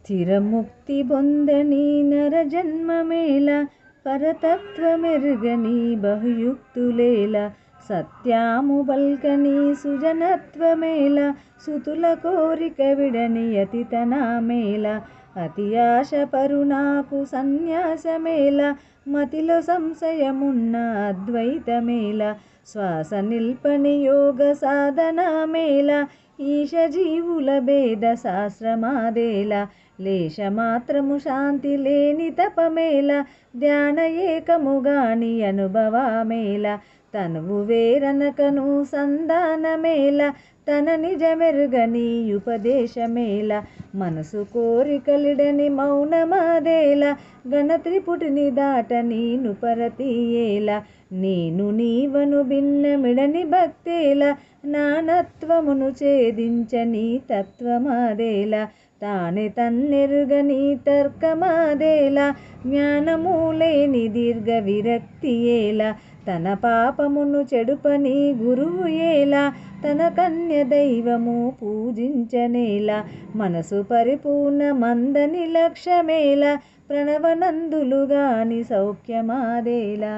స్థిరముక్తి బొందని నరజన్మమేల పరతత్వమెరుగని బహుయుక్తులేల సత్యాము బల్కని సుజనత్వమేల సుతుల కోరిక విడని అతితనామేల అతి ఆశ పరునాకు సన్యాసమేల మతిలో సంశయమున్న అద్వైతమేల శ్వాస నిల్పని యోగ సాధనమేల ఈశ జీవుల భేద శాస్త్రమాదేల లేశమాత్రము శాంతి లేని తపమేల ధ్యాన ఏకముగాని అనుభవమేల తనువు వేరనకను సంధానమేల తన నిజమెరుగని ఉపదేశమేల మనసు కోరికలిడని మౌనమాదేల గణత్రిపుటిని దాటని నుపరతీయేల నేను నీవను భిన్నమిడని భక్తేల నానత్వమును ఛేదించని తత్వమాదేల తానే తన్నెరుగని తర్కమాదేల జ్ఞానము లేని దీర్ఘ విరక్తియేల తన పాపమును చెడుపని గురువు ఏలా తన కన్య దైవము పూజించనేలా మనసు పరిపూర్ణ మందని లక్ష్యమేలా ప్రణవనందులుగాని సౌఖ్యమాదేలా.